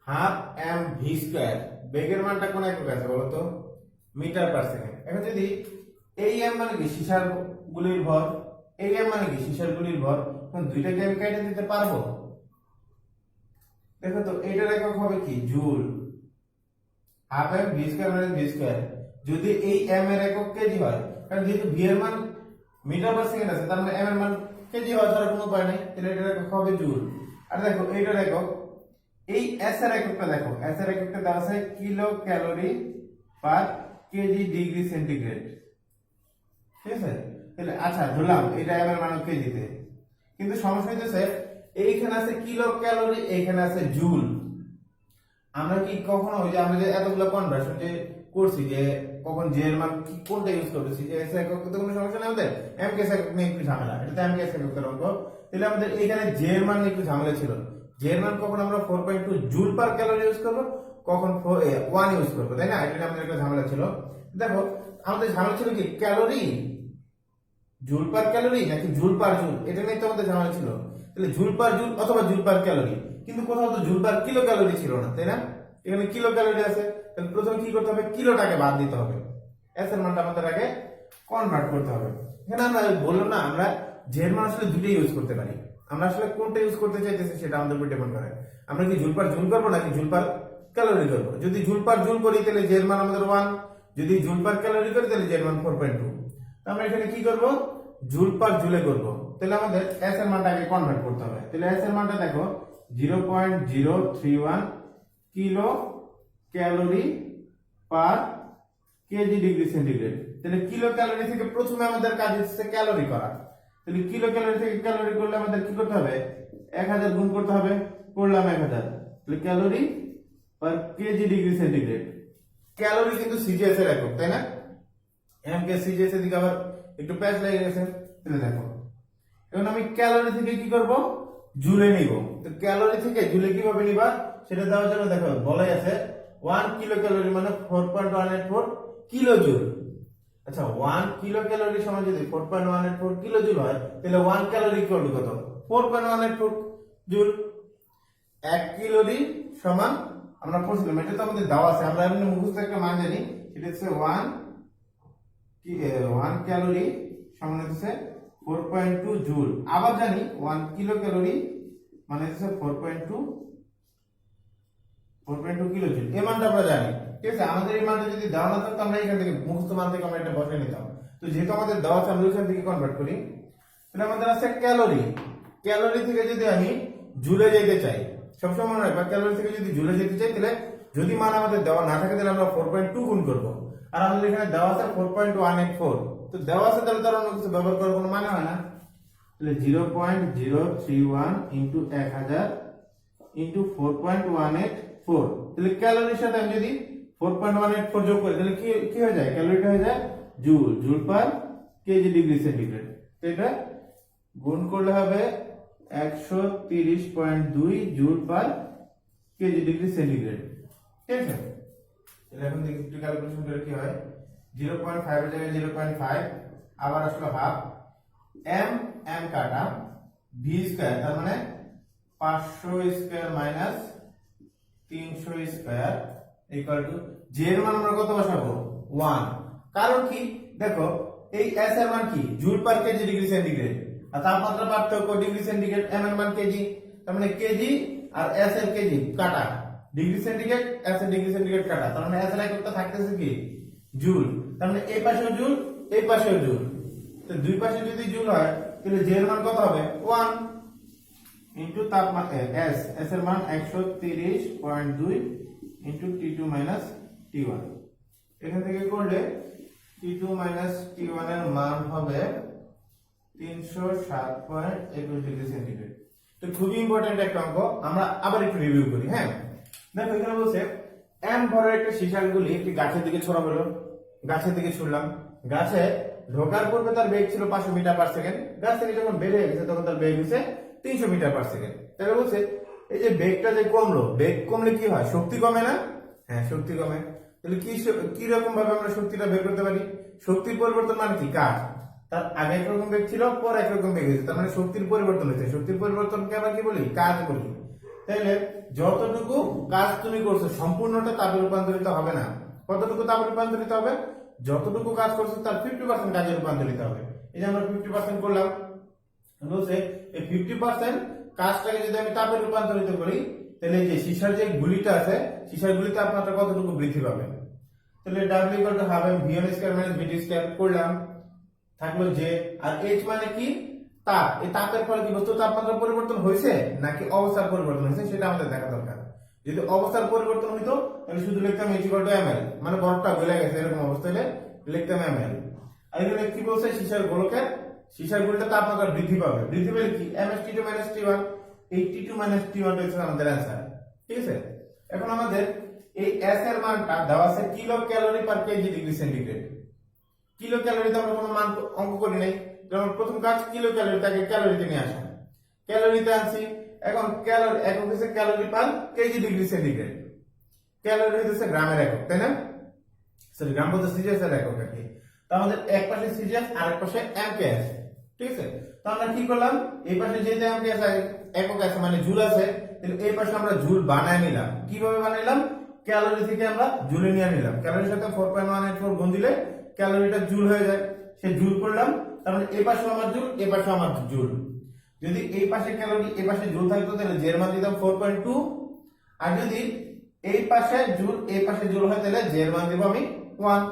হাফ m v স্কয়ার বেগের মানটা কোন একক আছে বলো তো? Metre per second. এখন যদি এই m মানে কি সীসার গুলির ভর, এই m মানে কি সীসার গুলির ভর, এখন দুইটাকে আমি কেটে দিতে পারবো? দেখো তো এটার একক হবে কি? Joule. Half m v square মানে v স্কয়ার, যদি এই m এর একক কেজি হয়, কারণ যেহেতু v এর মান মিটার পার সেকেন্ড আছে তার মানে m এর মান কেজি হওয়া ছাড়া কোনো উপায় নেই, তাহলে এটার একক হবে জুল। আর দেখো এইটার একক, এই s এর এককটা দেখো, s এর এককটা দেওয়া আছে kilo calorie per KG degree centigrade, ঠিক আছে। তাহলে আচ্ছা ধরলাম এটা m এর মান কেজিতে, কিন্তু সমস্যা হইতেছে এইখানে আছে কিলো ক্যালোরি, এইখানে আছে জুল। আমরা কি কখনো ওই যে আমরা যে এতগুলো কনভার্সন যে করছি যে কখন জে এর মান কি কোনটা ইউজ করতেছি যে এস একক তো কোনো সমস্যা নেই আমাদের এমকেএস একক নিয়ে একটু ঝামেলা, এটা তো এমকেএস একের অঙ্ক। তাহলে আমাদের এখানে জে এর মান নিয়ে একটু ঝামেলা ছিল। জে এর মান কখন আমরা 4.2 জুল পার ক্যালোরি ইউজ করব, কখন 1 ইউজ করব, তাই না? এটা নিয়ে আমাদের একটা ঝামেলা ছিল। দেখো আমাদের ঝামেলা ছিল কি ক্যালোরি জুল পার ক্যালোরি নাকি জুল পার জুল, এটা নিয়ে তো আমাদের ঝামেলা ছিল। তাহলে জুল পার জুল অথবা জুল পার ক্যালোরি, কিন্তু কোথাও তো জুল পার কিলো ক্যালোরি ছিল না, তাই না? এখানে কিলো ক্যালোরি আছে। তাহলে প্রথমে কি করতে হবে, কিলোটাকে বাদ দিতে হবে, এস এর মানটা আমাদের আগে কনভার্ট করতে হবে। এখানে আমরা বললাম না আমরা জে এর মান আসলে দুটোই ইউজ করতে পারি, আমরা আসলে কোনটা ইউজ করতে চাইতেছি সেটা আমাদের উপর ডিপেন্ড করে। আমরা কি জুল পার জুল করবো নাকি জুল পার ক্যালোরি করবো? যদি জুল পার জুল করি তাহলে জে এর মান আমাদের 1, যদি জুল পার ক্যালোরি করি তাহলে জে এর মান 4.2। আমরা এখানে কি করব, জুল পার জুলে করব। তাহলে আমাদের এস এর মানটা আগে কনভার্ট করতে হবে। তাহলে এস এর মানটা দেখো 0.031 kilo calorie per KG degree centigrade. তাহলে কিলো ক্যালোরি থেকে প্রথমে আমাদের কাজ হচ্ছে ক্যালোরি করা। তাহলে কিলো ক্যালোরি থেকে ক্যালোরি করলে আমাদের কি করতে হবে, 1000 গুণ করতে হবে, করলাম 1000। তাহলে calorie per KG degree centigrade. Calorie কিন্তু সিজিএস এর একক, তাই না? এমকে সিজিএস এর দিকে আবার একটু প্যাচ লেগে গেছে। তাহলে দেখো এখন আমি ক্যালোরি থেকে কি করব, জুলে নিব। তো ক্যালোরি থেকে জুলে কিভাবে নিবা সেটা দেওয়ার জন্য দেখো বলাই আছে 1 কিলো ক্যালোরি মানে 4.184 কিলো জুল। আচ্ছা 1 কিলো ক্যালোরি সমান যদি 4.184 কিলো জুল হয় তাহলে 1 ক্যালোরি ইকুয়াল টু কত, 4.184 জুল। 1 ক্যালোরি সমান আমরা পড়ছিলাম, এটা তো আমাদের দেওয়া আছে, আমরা এমনি মুখস্থ একটা মান জানি, এটা হচ্ছে 1 ক্যালোরি সমান হচ্ছে 4.2 জুল। আবার জানি 1 কিলো ক্যালোরি মানে হচ্ছে 4.2 কিলো জুল। এই মানটা আমরা জানি, ঠিক আছে? আমাদের এই মানটা যদি দেওয়া না থাকতো আমরা এখান থেকে মুখস্থ মান থেকে আমরা এটা বসিয়ে নিতাম। তো যেহেতু আমাদের দেওয়া আছে আমরা এখান থেকে কনভার্ট করি। তাহলে আমাদের আছে ক্যালোরি। ক্যালোরি থেকে যদি আমি জুলে যেতে চাই, সবসময় মনে রাখবা ক্যালোরি থেকে যদি জুলে যেতে চাই তাহলে যদি মান আমাদের দেওয়া না থাকে তাহলে আমরা 4.2 গুণ করব। আর আমাদের এখানে দেওয়া আছে 4.184, তো দেওয়া আছে তাহলে তার অন্য কিছু ব্যবহার করার কোনো মানে হয় না। তাহলে 0.031 ইন্টু 1000 ইন্টু 4.184। তাহলে ক্যালোরির সাথে আমি যদি 4.184 যোগ করি তাহলে কি হয়ে যায়, ক্যালোরিটা হয়ে যায় joule, joule per KG degree centigrade. তো এটা গুণ করলে হবে 130.2 joule per KG degree centigrade, ঠিক আছে? তাহলে এখন দেখি একটু ক্যালকুলেশন করে কি হয়। 0.5 এর জায়গায় 0.5, আবার আসলো হাফ, এম এম কাটা, ভি স্কয়ার তার মানে 500 square minus 300 square equal to J এর মান আমরা কত বসাবো, 1। কারণ কি দেখো এই এস এর মান কি, joule per KG degree centigrade, আর তাপমাত্রা পার্থক্য ডিগ্রি সেন্টিগ্রেড, এম এর মান কেজি, তার মানে কেজি আর এস এর কেজি কাটা, ডিগ্রি সেন্টিগ্রেড এস এর ডিগ্রি সেন্টিগ্রেড কাটা, তার মানে এস এর এককটা থাকতেছে কি জুল। তার মানে এই পাশেও জুল এই পাশেও জুল, তো দুই পাশে যদি জুল হয় তাহলে জে এর মান কত হবে, 1 ইনটু তাপমাত্রা এস, এস এর মান 130.2 ইনটু টি2 মাইনাস টি1। এখান থেকে করলে টি2 মাইনাস টি1 এর মান হবে 307.21 ডিগ্রি সেন্টিগ্রেড। তো খুবই ইম্পর্টেন্ট একটা অঙ্ক, আমরা আবার একটু রিভিউ করি। হ্যাঁ দেখো এখানে বলছে এম ভরের একটা সীসার গুলি একটি গাছের দিকে ছোড়া হলো, গাছের দিকে ছুড়লাম, গাছে ঢোকার পূর্বে তার বেগ ছিল 500 মিটার পার সেকেন্ড, গাছ থেকে যখন বের হয়ে গেছে তখন তার বেগ হচ্ছে 300 মিটার পার সেকেন্ড। তাহলে বলছে এই যে বেগটা যে কমলো, বেগ কমলে কি হয়, শক্তি কমে না? হ্যাঁ শক্তি কমে। তাহলে কি রকম ভাবে আমরা শক্তিটা বের করতে পারি, শক্তির পরিবর্তন মানে কি, কাজ, তার আগে একরকম বেগ ছিল পর একরকম বেগ হয়েছে, তার মানে শক্তির পরিবর্তন হয়েছে। শক্তির পরিবর্তনকে আমরা কি বলি, কাজ বলি। তাহলে যতটুকু কাজ তুমি করছো সম্পূর্ণটা তাপে রূপান্তরিত হবে না। কতটুকু তাপে রূপান্তরিত হবে, যতটুকু কাজ করছো তার 50% কাজে রূপান্তরিত হবে। এই যে আমরা 50% করলাম, বলছে এই 50% কাজটাকে যদি আমি তাপে রূপান্তরিত করি তাহলে যে সীসার যে গুলিটা আছে সীসার গুলির তাপমাত্রা কতটুকু বৃদ্ধি পাবে। তাহলে W equal to half M V1 square minus V2 square করলাম, থাকলো যে আর H মানে কি, তাপ। এই তাপের ফলে কি বস্তু তাপমাত্রা পরিবর্তন হয়েছে নাকি অবস্থার পরিবর্তন হয়েছে সেটা আমাদের দেখা দরকার। যদি অবস্থার পরিবর্তন হইতো তাহলে শুধু লিখতাম H ইকুয়াল টু ml, মানে বরফটা গলে গেছে এরকম অবস্থা হলে লিখতাম ml। আর এখানে কি বলছে, সীসার গোলকের সীসার গুলিটা তাপমাত্রা বৃদ্ধি পাবে, বৃদ্ধি পেলে কি ms T2 - T1, এই T2 - T1 হচ্ছে আমাদের অ্যানসার, ঠিক আছে? এখন আমাদের এই এস এর মানটা দেওয়া আছে kilo calorie per KG degree centigrade. Kilo ক্যালোরিতে আমরা কোনো মান অঙ্ক করি নাই, যেমন প্রথম কাজ কিলো ক্যালোরি, তাকে ক্যালোরিতে নিয়ে আসা, ক্যালোরিতে আনছি। এখন ক্যালোরি একক হচ্ছে calorie per KG degree centigrade, calorie হচ্ছে গ্রামের একক, তাই না? সরি, গ্রাম বলতে সিজিএস এর একক আর কি। তো আমাদের এক পাশে সিজিএস আর এক পাশে এমকেএস, ঠিক আছে? তো আমরা কি করলাম, এই পাশে যেহেতু এমকেএস একক আছে মানে জুল আছে, তাহলে এই পাশে আমরা জুল বানায় নিলাম। কিভাবে বানাইলাম, ক্যালোরি থেকে আমরা জুলে নিয়ে নিলাম, ক্যালোরির সাথে 4.184 গুণ দিলে ক্যালোরিটা জুল হয়ে যায়, সে জুল করলাম। তার মানে এই পাশে আমার জুল, এই পাশে আমার জুল। যদি এই পাশে ক্যালোরি এই পাশে জুল থাকতো তাহলে জের মান দিতাম 4.2, আর যদি এই পাশে জুল এই পাশে জুল হয় তাহলে জের মান দিব আমি 1।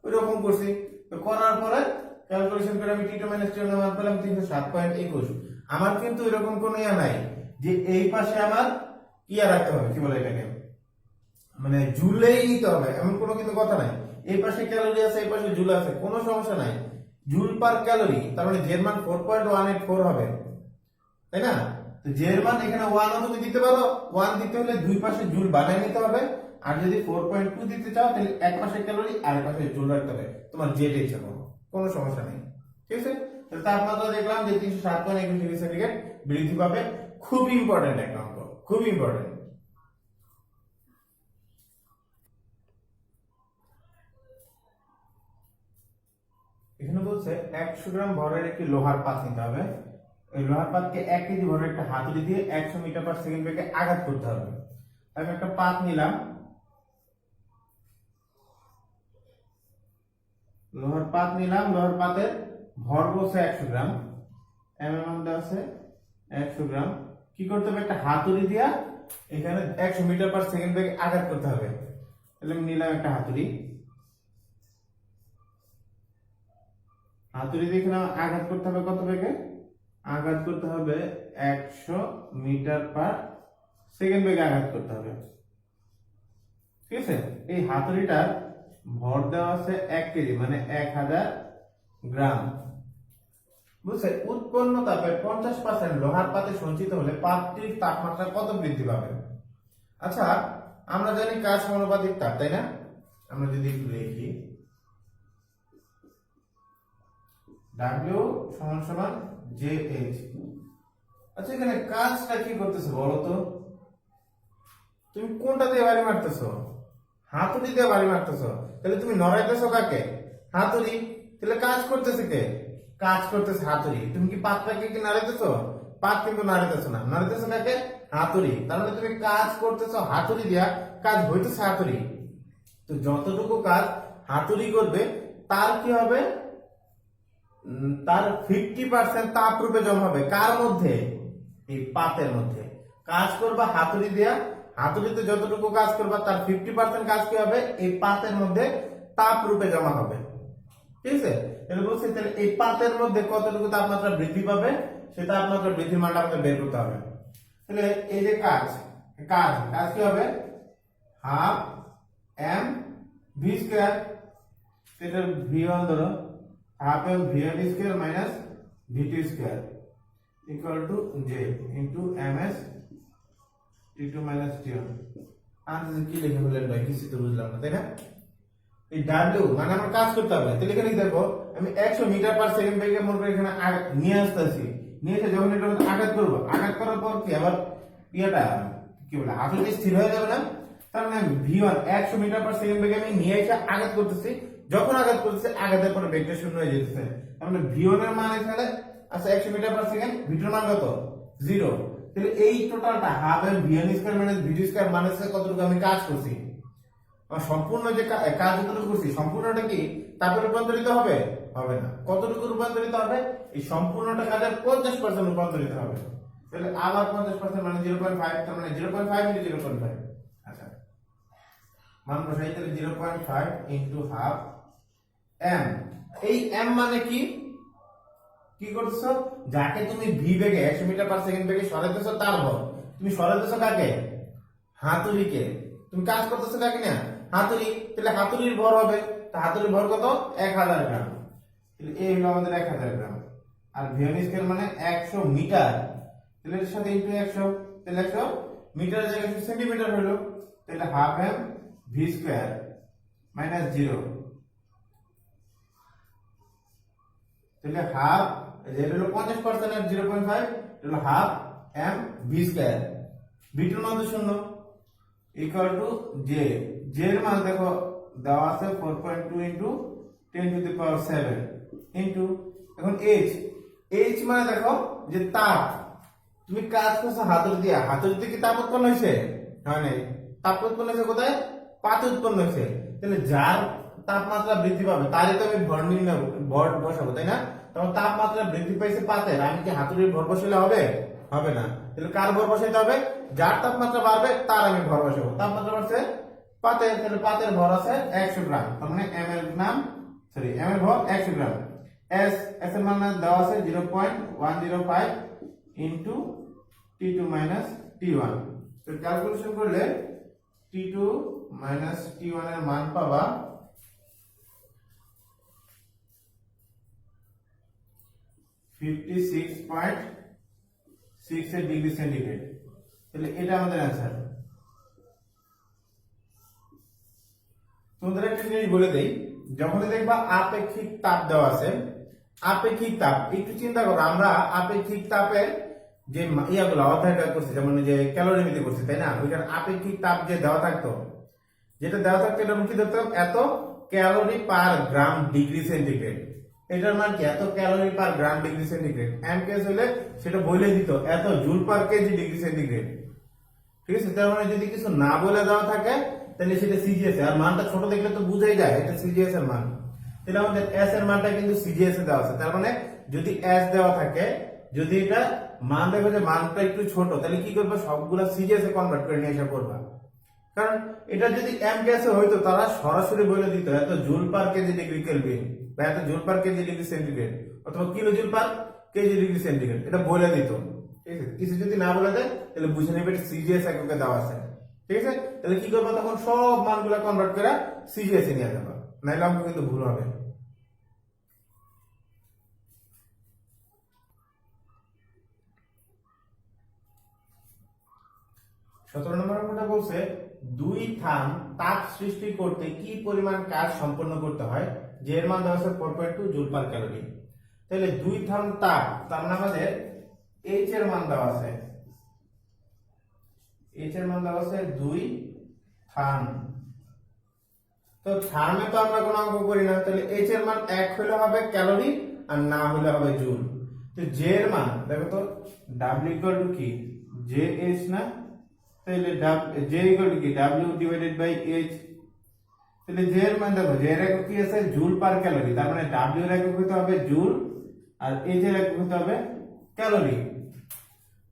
ওইরকম করছি। তো করার পরে ক্যালকুলেশন করে আমি টি2 - টি1 এর মান পেলাম 307.21। আমার কিন্তু এরকম কোনো ইয়া নাই যে এই পাশে আমার ইয়া রাখতে হবে, কি বলে এটাকে, মানে জুলেই নিতে হবে এমন কোনো কিন্তু কথা নাই। এই পাশে ক্যালোরি আছে এই পাশে জুল আছে, কোনো সমস্যা নাই, জুল পার ক্যালোরি, তার মানে জের মান 4.184 হবে, তাই না? তো জের মান এখানে 1 ও তুমি দিতে পারো, 1 দিতে হলে দুই পাশে জুল বানিয়ে নিতে হবে। আর যদি 4.2 দিতে চাও তাহলে এক পাশে ক্যালোরি আর এক পাশে জুল রাখতে হবে, তোমার যেটা ইচ্ছা করো, কোনো সমস্যা নেই, ঠিক আছে? তাহলে তাপমাত্রা দেখলাম যে 307.21 ডিগ্রি সেন্টিগ্রেড বৃদ্ধি পাবে। খুব ইম্পর্টেন্ট একটা অঙ্ক, খুব ইম্পর্টেন্ট। এখানে বলছে 100 গ্রাম ভরের একটি লোহার পাত নিতে হবে। এই লোহার পাতকে 1 কেজি ভরের একটা হাতুড়ি দিয়ে 100 মিটার পার সেকেন্ড বেগে আঘাত করতে হবে। আমি একটা পাত নিলাম, লোহার পাত নিলাম, লোহার পাতের ভর বলছে 100 গ্রাম, এমএম দেওয়া আছে 100 গ্রাম। কি করতে হবে, একটা হাতুড়ি দিয়া এখানে 100 মিটার পার সেকেন্ড বেগে আঘাত করতে হবে। তাহলে আমি নিলাম একটা হাতুড়ি, হাতুড়ি দিয়ে এখানে আঘাত করতে হবে কত বেগে, আঘাত করতে হবে 100 মিটার পার সেকেন্ড বেগে আঘাত করতে হবে, ঠিক আছে? এই হাতুড়িটার ভর দেওয়া আছে 1 কেজি মানে 1000 গ্রাম। বুঝছে, উৎপন্ন তাপের 50% লোহার পাতে সঞ্চিত হলে পাতটির তাপমাত্রা কত বৃদ্ধি পাবে? আচ্ছা, আমরা জানি কাজ সমানুপাতিক তাপ, তাই না? আমরা যদি একটু লিখি W সমান সমান JH। আচ্ছা, এখানে কাজটা কি করতেছে বলো তো? তুমি কোনটা দিয়ে বাড়ি মারতেছো? হাতুড়ি দিয়ে বাড়ি মারতেছো, তাহলে তুমি নড়াইতেছো কাকে? হাতুড়ি। তাহলে কাজ করতেছে কে? কাজ করতেছে হাতুড়ি। তুমি কি পাতটাকে কি নাড়াইতেছো? পাত কিন্তু নাড়াইতেছো না, নাড়াইতেছো কাকে? হাতুড়ি। তার মানে তুমি কাজ করতেছো হাতুড়ি দিয়া, কাজ হইতেছে হাতুড়ি। তো যতটুকু কাজ হাতুড়ি করবে তার কি হবে, তার 50% তাপ রূপে জমা হবে। কার মধ্যে? এই পাতের মধ্যে। কাজ করবা হাতুড়ি দিয়া, হাতুড়িতে যতটুকু কাজ করবা তার 50% কাজ কি হবে, এই পাতের মধ্যে তাপ রূপে জমা হবে, ঠিক আছে? তাহলে বলছি, তাহলে এই পাতের মধ্যে কতটুকু তাপমাত্রা বৃদ্ধি পাবে, সেই তাপমাত্রা বৃদ্ধির মানটা আমাদের বের করতে হবে। তাহলে এই যে কাজ, কাজ কাজ কি হবে, হাফ এম ভি স্কয়ার, এটা V1 ধরো, half M V1 square minus V2 square equal to J into MS T2 minus T1। Answer কি লিখে বললেন ভাই, কিছু তো বুঝলাম না, তাই না? এই W মানে আমার কাজ করতে হবে। তাহলে এখানে দেখো, আমি 100 মিটার পার সেকেন্ড বেগে মনে করে এখানে নিয়ে আসতেছি, নিয়ে এসে যখন এটা আঘাত করবো, আঘাত করার পর কি আবার ইয়েটা কি বলে, হাতুড়ি স্থির হয়ে যাবে না? তার মানে V1 100 মিটার পার সেকেন্ড বেগে আমি নিয়ে এসে আঘাত করতেছি, যখন আঘাত করতেছি আঘাতের পরে বেগটা শূন্য হয়ে যেতেছে। তার মানে V1 এর মান এখানে আছে 100 মিটার পার সেকেন্ড, V2 এর মান কত, 0। তাহলে এই টোটালটা half M V1 square minus V2 square মানে কতটুকু আমি কাজ করছি, সম্পূর্ণ যে কাজ যতটুকু করছি সম্পূর্ণটা কি তাপে রূপান্তরিত হবে? হবে না। কতটুকু রূপান্তরিত হবে? এই সম্পূর্ণটা কাজের 50% রূপান্তরিত হবে। তাহলে আবার 50% মানে 0.5, তার মানে 0.5 ইনটু 0.5। আচ্ছা, মান বসাই, তাহলে 0.5 ইনটু হাফ এম। এই এম মানে কি, কি করতেছো, যাকে তুমি ভি বেগে 100 মিটার পার সেকেন্ড বেগে সরাইতেছো তার ভর। তুমি সরাইতেছো কাকে? হাতুড়িকে। তুমি কাজ করতেছো কাকে না? হাতুড়ি। তাহলে হাতুড়ির ভর হবে, তা হাতুড়ির ভর কত, 1000 গ্রাম। তাহলে এই হলো আমাদের 1000 গ্রাম। আর V1 স্কয়ার মানে 100 মিটার, তাহলে এর সাথে ইনটু 100, তাহলে 100 মিটার জায়গায় সেন্টিমিটার হলো। তাহলে half M V square minus 0, তাহলে হাফ যেটা হলো 50% এর 0.5, হলো হাফ এম ভি স্কোয়ার, ভিটার মান তো শূন্য, ইকুয়াল টু জে, জে এর মান দেখো দেওয়া আছে 4.2 ইন্টু 10⁻⁷ ইন্টু, এখন এইচ, এইচ মানে দেখো যে তাপ, তুমি কাজ করছো হাতুড়ি দিয়া, হাতুড়ি দিয়ে কি তাপ উৎপন্ন হয়েছে? হয় নাই। তাপ উৎপন্ন হয়েছে কোথায়? পাতে উৎপন্ন হয়েছে। তাহলে যার তাপমাত্রা বৃদ্ধি পাবে তারই তো আমি ভর নির্ণয় ভর বসাবো, তাই না? তখন তাপমাত্রা বৃদ্ধি পাইছে পাতের, আমি কি হাতুড়ির ভর বসালে হবে? হবে না। তাহলে কার ভর বসাইতে হবে? যার তাপমাত্রা বাড়বে তার আমি ভর বসাবো। তাপমাত্রা বাড়ছে পাতের, তাহলে পাতের ভর আছে 100 গ্রাম, তার মানে এম এর গ্রাম, সরি এম এর ভর 100 গ্রাম। এস, এস এর মান দেওয়া আছে 0.105 ইন্টু T2 মাইনাস T1, তো ক্যালকুলেশন করলে T2 মাইনাস T1 এর মান পাবা 56.68 ডিগ্রি সেন্টিগ্রেড। তাহলে এটা আমাদের অ্যান্সার। তোমাদের একটা জিনিস বলে দেই, যখনই দেখবা আপেক্ষিক তাপ দেওয়া আছে, আপেক্ষিক তাপ একটু চিন্তা করো, আমরা আপেক্ষিক তাপের যে ইয়াগুলো অধ্যায়টা করছি, যেমন যে ক্যালোরিমিতি করছি, তাই না? ওইটার আপেক্ষিক তাপ যে দেওয়া থাকতো, যেটা দেওয়া থাকতো এটা কি ধরতাম? এত ক্যালোরি পার গ্রাম ডিগ্রি সেন্টিগ্রেড। এটার মান কি? এত ক্যালোরি পার গ্রাম ডিগ্রি সেন্টিগ্রেড। এমকেএস হলে সেটা বলে দিত এত joule per KG degree centigrade. ঠিক আছে? তার মানে যদি কিছু না বলে দেওয়া থাকে তাহলে সেটা সিজিএস, আর মানটা ছোট দেখলে তো বুঝাই যায় এটা সিজিএস এর মান। তাহলে আমাদের এস এর মানটা কিন্তু সিজিএস এ দেওয়া আছে, তার মানে যদি এস দেওয়া থাকে, যদি এটা মান দেখো যে মানটা একটু ছোট, তাহলে কি করবে? সবগুলা সিজিএস এ কনভার্ট করে নিয়ে আসা করবা। কারণ এটা যদি এমকেএস এ হইতো তারা সরাসরি বলে দিত এত joule per KG degree Kelvin বা এত joule per KG degree centigrade অথবা kilo joule per KG degree centigrade, এটা বলে দিত। ঠিক আছে? কিছু যদি না বলে দেয় তাহলে বুঝে নেবে এটা সিজিএস এককে দেওয়া আছে। ঠিক আছে? তাহলে কি করবো? তখন সব মানগুলো কনভার্ট করে সিজিএস এ নিয়ে যাবা, নাইলে অঙ্ক কিন্তু ভুল হবে। সতেরো নম্বর অঙ্কটা বলছে 2 থান তাপ সৃষ্টি করতে কি পরিমাণ কাজ সম্পন্ন করতে হয়, যে এর মান দেওয়া আছে 4.2 জুল পার ক্যালোরি। তাহলে 2 থান তাপ, তার মানে আমাদের এইচ এর মান দেওয়া আছে, এইচ এর মান দেওয়া আছে 2 থান। তো থার্মে তো আমরা কোনো অঙ্ক করি না, তাহলে এইচ এর মান 1 হলে হবে ক্যালোরি আর না হলে হবে জুল। তো জে এর মান দেখো তো, ডাব্লিউ ইকুয়াল টু কি? জে এইচ না? তাহলে জে ইকুয়াল টু কি? W divided by H. তাহলে জে এর মান দেখো, জে এর একক কি আছে? জুল পার ক্যালোরি, তার মানে ডাব্লিউ এর একক হতে হবে জুল আর এইচ এর একক হতে হবে ক্যালোরি।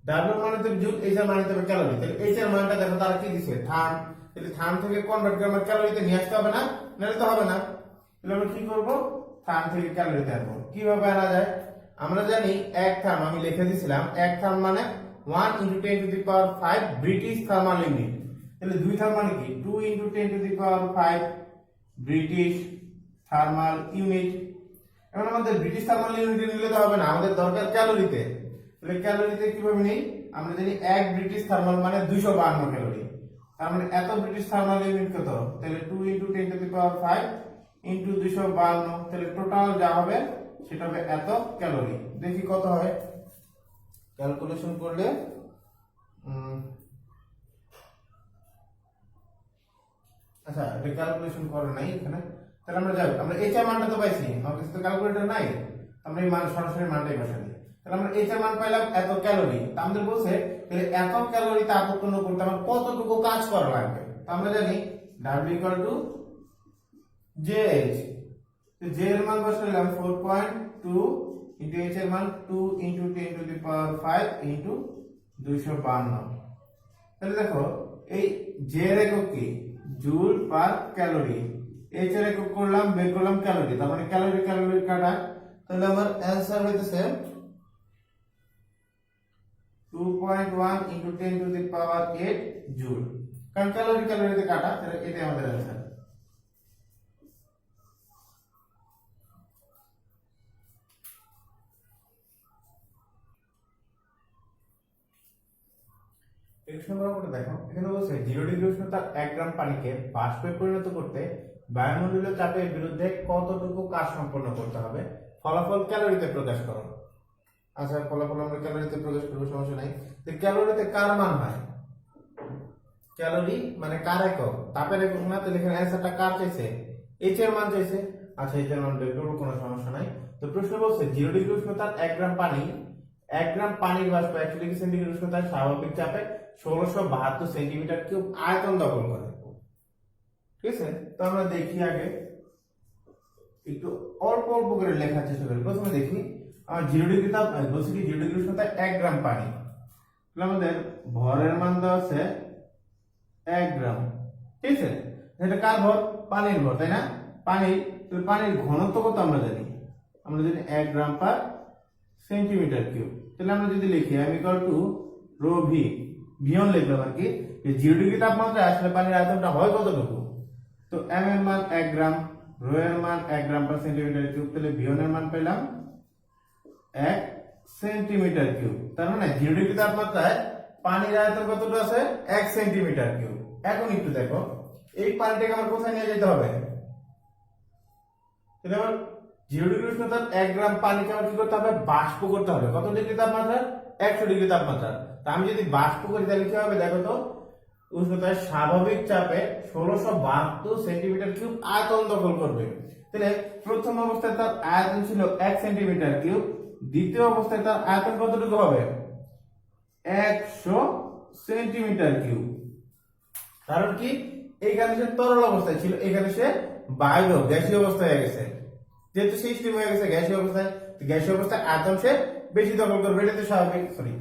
ডাব্লিউ মানে তো জুল, এইচ এর মানে হতে হবে ক্যালোরি। তাহলে এইচ এর মানটা দেখো তারা কি দিছে? থান। তাহলে থান থেকে কনভার্ট করে আমরা ক্যালোরিতে নিয়ে আসতে হবে না? নাহলে তো হবে না। তাহলে আমরা কি করব? থান থেকে ক্যালোরিতে আনবো। কিভাবে আনা যায়? আমরা জানি এক থার্ম, আমি লিখে দিয়েছিলাম, এক থার্ম মানে 1 × 10⁵ ব্রিটিশ থার্মাল ইউনিট। তাহলে 2 থার্ম মানে কি? 2 × 10⁵ ব্রিটিশ থার্মাল ইউনিট। এখন আমাদের ব্রিটিশ থার্মাল ইউনিটে নিলে তো হবে না, আমাদের দরকার ক্যালোরিতে। তাহলে ক্যালোরিতে কিভাবে নেই? আমরা জানি 1 ব্রিটিশ থার্মাল মানে 252 ক্যালোরি, তার মানে এত ব্রিটিশ থার্মাল ইউনিট কত? তাহলে 2 × 10⁵ ইন্টু 252, তাহলে টোটাল যা হবে সেটা হবে এত ক্যালোরি। দেখি কত হয় ক্যালকুলেশন করলে। আচ্ছা, এটা ক্যালকুলেশন করে নাই এখানে, তাহলে আমরা যাই, আমরা এইচ এর মানটা তো পাইছি, আমার কাছে তো ক্যালকুলেটর নাই, আমরা এই মান সরাসরি মানটাই বসাই। তাহলে আমরা এইচ এর মান পাইলাম এত ক্যালোরি। তা আমাদের বলছে তাহলে এত ক্যালোরি তাপ উৎপন্ন করতে আমার কতটুকু কাজ করা লাগবে। তো আমরা জানি W = JH, তো J এর মান বসাইলাম 4.2 ইনটু H এর মান 2 × 10⁵ ইনটু 252। তাহলে দেখো এই J এর একক কি? জুল পার ক্যালোরি। H এর একক করলাম, বের করলাম ক্যালোরি, তার মানে ক্যালোরি ক্যালোরি কাটা। তাহলে আমার অ্যানসার হইতেছে 2.1 × 10⁸ জুল, কারণ ক্যালোরি ক্যালোরিতে কাটা, তাহলে এটাই আমাদের অ্যানসার। একটু নম্বর করে দেখো, এখানে বলছে 0 ডিগ্রি উষ্ণতার 1 গ্রাম পানিকে বাষ্পে পরিণত করতে বায়ুমণ্ডলীয় চাপের বিরুদ্ধে কতটুকু কাজ সম্পন্ন করতে হবে, ফলাফল ক্যালোরিতে প্রকাশ করো। আচ্ছা, ফলাফল আমরা ক্যালোরিতে প্রকাশ করবো, সমস্যা নাই। তো ক্যালোরিতে কার মান হয়? ক্যালোরি মানে কার একক, তাপের একক না। তাহলে এখানে অ্যান্সারটা কার চাইছে? এইচ এর মান চাইছে। আচ্ছা, এইচ এর মান বের করবো, কোনো সমস্যা নাই। তো প্রশ্ন বলছে 0 ডিগ্রি উষ্ণতার 1 গ্রাম পানি, 1 গ্রাম পানির বাষ্প 100 ডিগ্রি সেন্টিগ্রেড উষ্ণতায় স্বাভাবিক চাপে 1672 সেন্টিমিটার কিউব আয়তন দখল করে। ঠিক আছে, তো আমরা দেখি আগে একটু অল্প অল্প করে লেখার চেষ্টা করি। প্রথমে দেখি আমার 0 ডিগ্রি তাপ বলছি কি 0 ডিগ্রি উষ্ণতায় 1 গ্রাম পানি, তাহলে আমাদের ভরের মান দেওয়া আছে 1 গ্রাম। ঠিক আছে, এটা কার ভর? পানির ভর, তাই না? পানির ঘনত্ব কত আমরা জানি? আমরা জানি 1 গ্রাম পার সেন্টিমিটার কিউব। তাহলে আমরা যদি লিখি m equal to rho V, ভিয়ন লিখলাম আর কি, যে 0 ডিগ্রি তাপমাত্রায় আসলে পানির আয়তনটা হয় কতটুকু। তো m এর মান 1 গ্রাম, রো এর মান 1 গ্রাম পার সেন্টিমিটার কিউব, তাহলে ভিয়ন এর মান পেলাম 1 সেন্টিমিটার কিউব। তার মানে 0 ডিগ্রি তাপমাত্রায় পানির আয়তন কতটুকু আছে? 1 সেন্টিমিটার কিউব। এখন একটু দেখো, এই পানিটাকে আমার কোথায় নিয়ে যেতে হবে? তাহলে আমার 0 ডিগ্রি উষ্ণতার 1 গ্রাম পানিকে আমার কি করতে হবে? বাষ্প করতে হবে। কত ডিগ্রি তাপমাত্রা? 100 ডিগ্রি তাপমাত্রা। তা আমি যদি বাষ্প করি তাহলে কি হবে দেখো তো? উষ্ণতায় স্বাভাবিক চাপে 1672 সেন্টিমিটার কিউব আয়তন দখল করবে। তাহলে প্রথম অবস্থায় তার আয়তন ছিল 1 সেন্টিমিটার কিউব, দ্বিতীয় অবস্থায় তার আয়তন কতটুকু হবে? 100 সেন্টিমিটার কিউব। কারণ কি, এইখানে সে তরল অবস্থায় ছিল, এখানে সে বায়ু গ্যাসীয় অবস্থায় হয়ে গেছে। যেহেতু সেই স্টিম হয়ে গেছে গ্যাসীয় অবস্থায়, গ্যাসীয় অবস্থায় আয়তন সে বেশি দখল করবে, এটা তো স্বাভাবিক। সরি,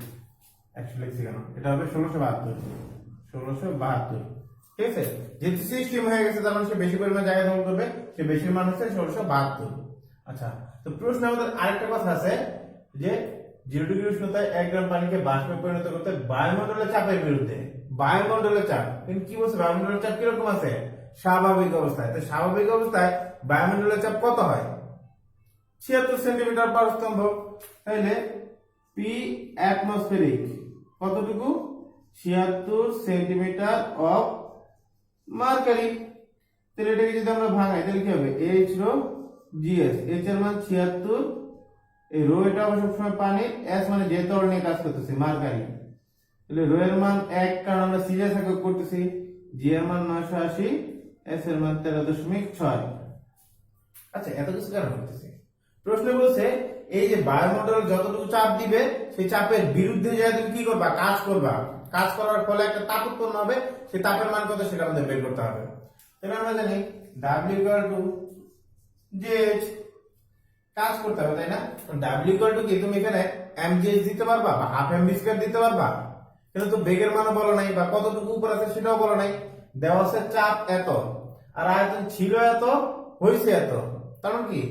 একশো লিখছি কেন, এটা হবে 1672। ঠিক আছে, যেহেতু সেই স্টিম হয়ে গেছে তার মানে সে বেশি পরিমাণ জায়গা দখল করবে, সে বেশি মান হচ্ছে 1672। আচ্ছা, তো প্রশ্ন আমাদের আরেকটা কথা আছে যে 0 ডিগ্রি উষ্ণতায় 1 গ্রাম পানিকে বাষ্পে পরিণত করতে বায়ুমণ্ডলের চাপের বিরুদ্ধে, বায়ুমণ্ডলের চাপ কিন্তু কি বলছে? বায়ুমণ্ডলের চাপ কিরকম আছে? স্বাভাবিক অবস্থায়। তো স্বাভাবিক অবস্থায় বায়ুমণ্ডলের চাপ কত হয়? 76 সেন্টিমিটার পার স্তম্ভ। তাইলে পি অ্যাটমসফেরিক কতটুকু? 76 সেন্টিমিটার অফ মার্কারি। তাহলে এটাকে যদি আমরা ভাঙাই তাহলে কি হবে? এইচ রো জিএস, এইচ এর মান 76, এই রো এটা সবসময় পানি, এস মানে যে তরল নিয়ে কাজ করতেছি মার্কারি। তাহলে রো এর মান 1, কারণ আমরা সিরিয়াস একক করতেছি, জি এর মান 980, এস এর মান 13.6। আচ্ছা, এত কিছু কেন করতেছি? প্রশ্ন বলছে এই যে বায়ুমণ্ডল যতটুকু চাপ দিবে সেই চাপের বিরুদ্ধে যে তুমি কি করবা? কাজ করবা। কাজ করার ফলে একটা তাপ উৎপন্ন হবে, সেই তাপের মান কত সেটা আমাদের বের করতে হবে। তাহলে আমরা জানি W ইকুয়াল টু GH, কাজ করতে হবে, তাই না? W ইকুয়াল টু কি, তুমি এখানে mgh দিতে পারবা বা হাফ mv স্কয়ার দিতে পারবা? কিন্তু তো বেগের মানও বলো নাই বা কতটুকু উপর আছে সেটাও বলো নাই। দেওয়া আছে চাপ এত আর আয়তন ছিল এত, হইছে এত, কারণ কি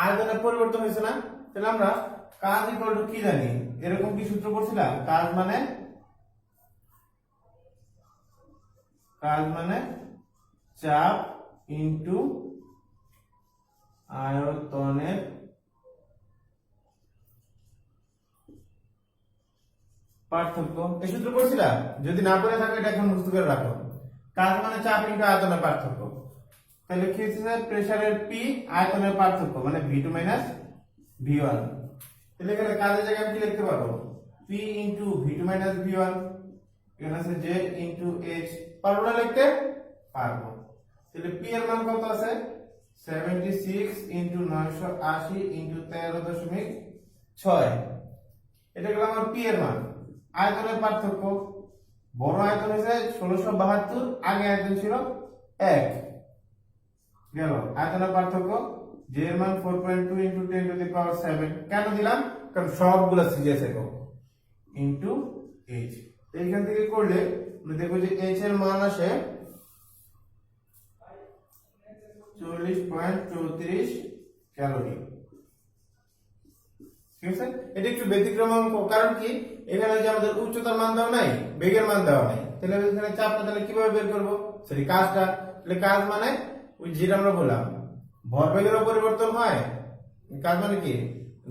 আয়তনের পরিবর্তন হয়েছে না। তাহলে আমরা কাজ ইকুয়াল টু কি জানি? এরকম কি সূত্র পড়ছিলাম? কাজ মানে চাপ ইনটু আয়তনের পার্থক্য। এই সূত্র পড়ছিলাম, যদি না পড়ে থাকো এটা এখন মুখস্থ করে রাখো। কাজ মানে চাপ ইনটু আয়তনের পার্থক্য। তাহলে কি হচ্ছে? প্রেসারের পি আয়তনের পার্থক্য মানে ভি2 মাইনাস ভি1। তাহলে এখানে কাজের জায়গায় আমি কি লিখতে পারবো? পি ইনটু ভি2 মাইনাস ভি1, এখানে আছে জে ইনটু এইচ। পারবো না লিখতে? পারবো। তাহলে পি এর মান কত আছে? 76 ইনটু 980 ইনটু 13.6। এটা গেল আমার পি এর মান। আয়তনের পার্থক্য, বড় আয়তন হয়েছে 1672, আগে আয়তন ছিল 1, গেল আয়তনের পার্থক্য। জে এর মান 4.2 ইনটু 10 টু দি পাওয়ার 7। কেন দিলাম? কারণ সবগুলো সিরিয়াস একক ইনটু এইচ। এইখান থেকে করলে দেখবো যে এইচ এর মান আসে 40.34 ক্যালোরি। ঠিক আছে, এটা একটু ব্যতিক্রম অঙ্ক, কারণ কি এখানে যে আমাদের উচ্চতার মান দেওয়া নাই, বেগের মান দেওয়া নাই। তাহলে এখানে চাপটা তাহলে কিভাবে বের করবো? সরি, কাজটা। তাহলে কাজ মানে ওই যেটা আমরা বললাম ভরবেগেরও পরিবর্তন হয়। কাজ মানে কি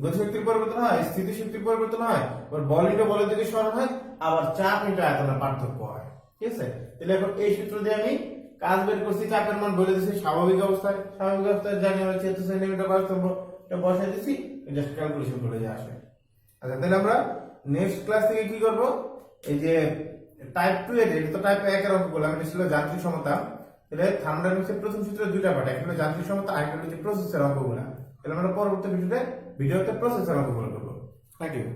গতিশক্তির পরিবর্তন হয়, স্থিতিশক্তির পরিবর্তন হয়, আবার বল ইন্টু বলের দিকে সরণ হয়, আবার চাপ ইন্টু আয়তনের পার্থক্য হয়। ঠিক আছে, তাহলে এখন এই সূত্র দিয়ে আমি কাজ বের করছি, চাপের মান বলে দিচ্ছি স্বাভাবিক অবস্থায়, স্বাভাবিক অবস্থায় জানি হচ্ছে 76 সেন্টিমিটার বাস্তব, এটা বসাই দিছি, জাস্ট ক্যালকুলেশন করে যা আসে। আচ্ছা, তাহলে আমরা নেক্সট ক্লাস থেকে কি করব, এই যে টাইপ 2 এর, এটা তো টাইপ 1 এর অঙ্ক করলাম, এটা ছিল যান্ত্রিক সমতা। তাহলে থার্মোডাইনামিক্সের প্রথম সূত্রের দুইটা পার্ট, একটা হলো যান্ত্রিক সমতা, আরেকটা হচ্ছে প্রসেসের অঙ্কগুলো। তাহলে আমরা পরবর্তী ভিডিওতে প্রসেসের অঙ্কগুলো করব। Thank you.